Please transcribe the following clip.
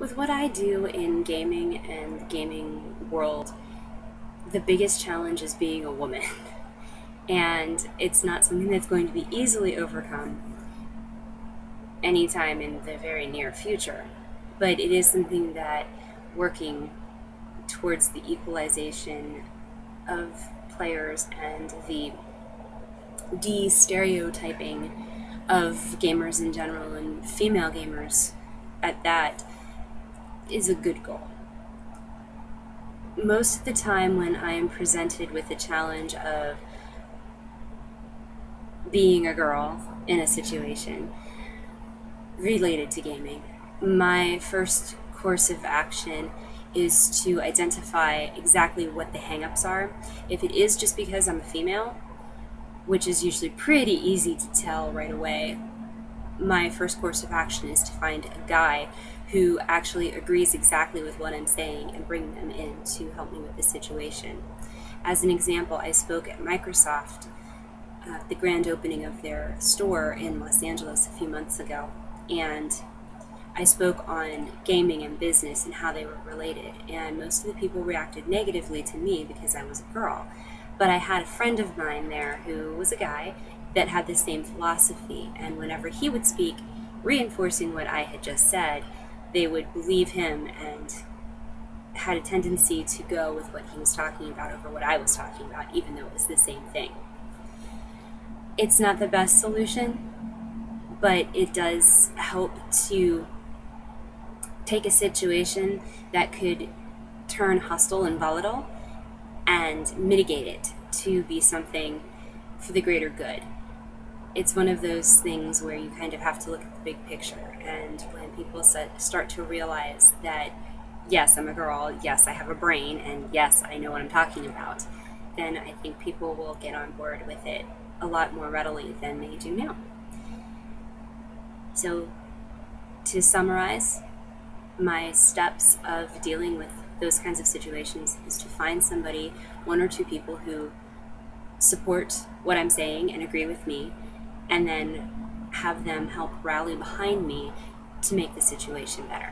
With what I do in gaming and the gaming world, the biggest challenge is being a woman. And it's not something that's going to be easily overcome anytime in the very near future. But it is something that working towards the equalization of players and the de-stereotyping of gamers in general and female gamers at that is a good goal. Most of the time when I am presented with the challenge of being a girl in a situation related to gaming, my first course of action is to identify exactly what the hang-ups are. If it is just because I'm a female, which is usually pretty easy to tell right away, my first course of action is to find a guy who actually agrees exactly with what I'm saying and bring them in to help me with the situation. As an example, I spoke at Microsoft, the grand opening of their store in Los Angeles a few months ago, and I spoke on gaming and business and how they were related, and most of the people reacted negatively to me because I was a girl. But I had a friend of mine there who was a guy that had the same philosophy, and whenever he would speak, reinforcing what I had just said, they would believe him and had a tendency to go with what he was talking about over what I was talking about, even though it was the same thing. It's not the best solution, but it does help to take a situation that could turn hostile and volatile and mitigate it to be something for the greater good. It's one of those things where you kind of have to look at the big picture, and when people start to realize that, yes, I'm a girl, yes, I have a brain, and yes, I know what I'm talking about, then I think people will get on board with it a lot more readily than they do now. So, to summarize, my steps of dealing with those kinds of situations is to find somebody, one or two people who support what I'm saying and agree with me, and then have them help rally behind me to make the situation better.